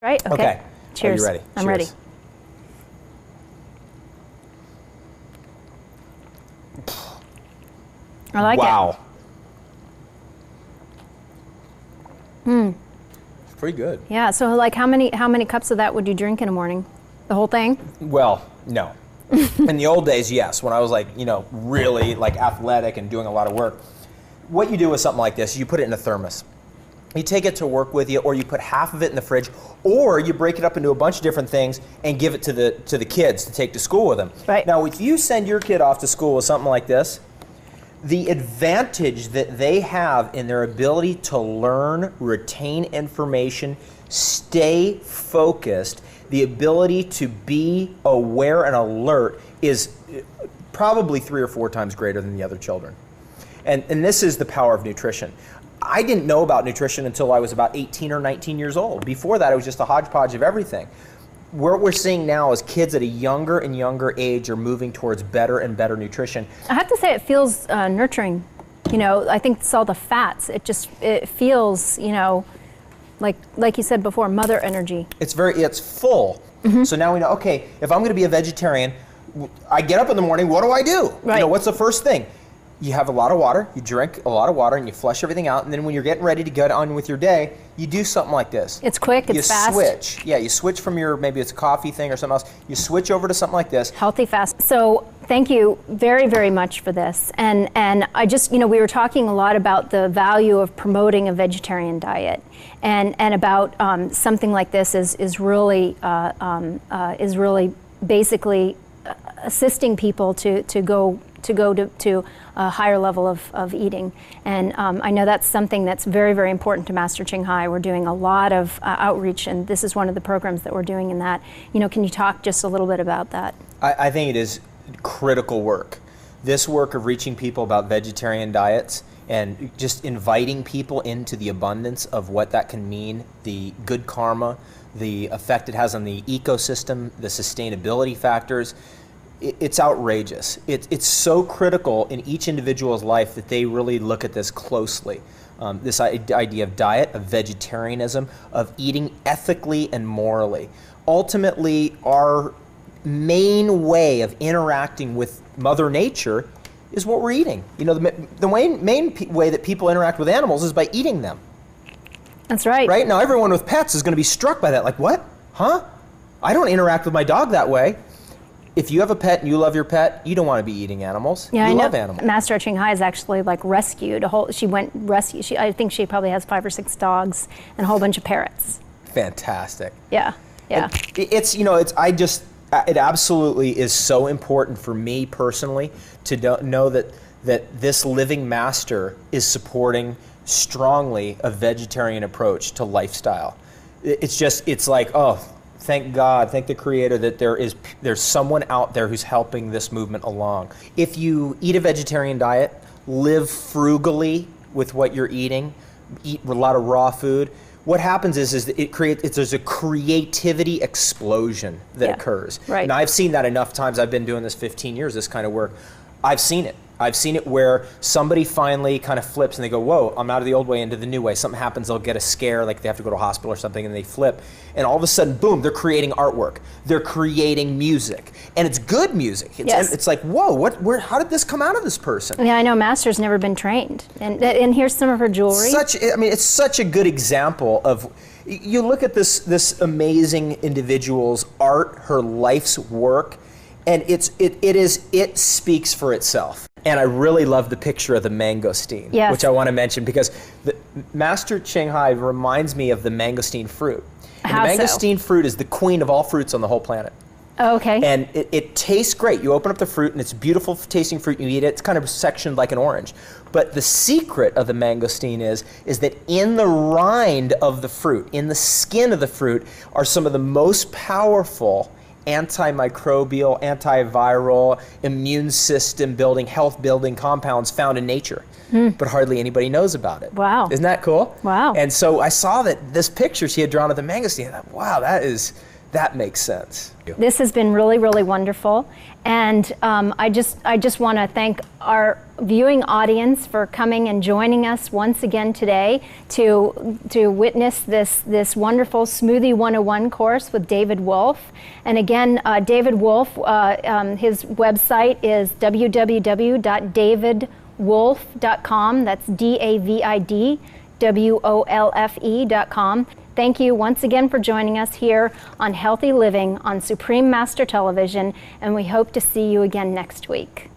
Right? Okay. Cheers. Are you ready? I'm Cheers. ready. I like it. Wow. It's pretty good. Yeah, so like how many cups of that would you drink in a morning? The whole thing? Well, no. In the old days, yes. When I was like, really like athletic and doing a lot of work. What you do with something like this, you put it in a thermos. You take it to work with you, or you put half of it in the fridge, or you break it up into a bunch of different things and give it to the kids to take to school with them. Right. Now, if you send your kid off to school with something like this, the advantage that they have in their ability to learn, retain information, stay focused, the ability to be aware and alert is probably 3 or 4 times greater than the other children. And this is the power of nutrition. I didn't know about nutrition until I was about 18 or 19 years old. Before that, it was just a hodgepodge of everything. What we're seeing now is kids at a younger and younger age are moving towards better and better nutrition. I have to say it feels nurturing. I think it's all the fats. It feels, like you said before, mother energy. It's full. Mm-hmm. So now we know, okay, if I'm going to be a vegetarian, I get up in the morning, what do I do? Right. What's the first thing? You have a lot of water, you drink a lot of water, and you flush everything out, and then when you're getting ready to get on with your day, you do something like this. It's quick, it's fast. You switch. Yeah, you switch from maybe it's a coffee thing or something else, you switch over to something like this. Healthy, fast. So thank you very, very much for this. And I just, we were talking a lot about the value of promoting a vegetarian diet, and about something like this is really basically assisting people to go to a higher level of eating. And I know that's something that's very, very important to Master Ching Hai. We're doing a lot of outreach, and this is one of the programs that we're doing in that. Can you talk just a little bit about that? I think it is critical work. This work of reaching people about vegetarian diets and just inviting people into the abundance of what that can mean, the good karma, the effect it has on the ecosystem, the sustainability factors. It's outrageous. It's so critical in each individual's life that they really look at this closely. This idea of diet, of vegetarianism, of eating ethically and morally. Ultimately, our main way of interacting with Mother Nature is what we're eating. The main way that people interact with animals is by eating them. That's right. Right? Now, everyone with pets is going to be struck by that. Like, what? Huh? I don't interact with my dog that way. If you have a pet and you love your pet, you don't want to be eating animals. Yeah, you I know. love animals. Master Ching Hai has actually rescued a whole. She went rescue. I think she probably has 5 or 6 dogs and a whole bunch of parrots. Fantastic. Yeah, yeah. It absolutely is so important for me personally to know that this living master is supporting strongly a vegetarian approach to lifestyle. It's like, oh, thank God, thank the Creator that there's someone out there who's helping this movement along. If you eat a vegetarian diet, live frugally with what you're eating, eat a lot of raw food, what happens is that there's a creativity explosion that occurs. Right. And I've seen that enough times. I've been doing this 15 years, this kind of work. I've seen it. I've seen it where somebody finally kind of flips and they go, whoa, I'm out of the old way into the new way. Something happens, they'll get a scare, like they have to go to a hospital or something, and they flip. And all of a sudden, boom, they're creating artwork. They're creating music. And it's good music. It's like, whoa, how did this come out of this person? Yeah, I know Master's never been trained. And here's some of her jewelry. It's such a good example of, you look at this amazing individual's art, her life's work, and it speaks for itself. And I really love the picture of the mangosteen, which I want to mention because the Master Ching Hai reminds me of the mangosteen fruit. And the mangosteen fruit is the queen of all fruits on the whole planet. Oh, okay. And it tastes great. You open up the fruit and it's beautiful tasting fruit. You eat it. It's kind of sectioned like an orange. But the secret of the mangosteen is that in the rind of the fruit, in the skin of the fruit, are some of the most powerful antimicrobial, antiviral, immune system building, health building compounds found in nature. But hardly anybody knows about it. Wow. Isn't that cool? Wow. And so I saw that this picture she had drawn of the mangosteen. I thought, wow, That makes sense. This has been really, really wonderful. And I just want to thank our viewing audience for coming and joining us once again today to witness this wonderful Smoothie 101 course with David Wolfe. And again, David Wolfe, his website is www.davidwolfe.com. That's DAVIDWOLFE.com. Thank you once again for joining us here on Healthy Living on Supreme Master Television, and we hope to see you again next week.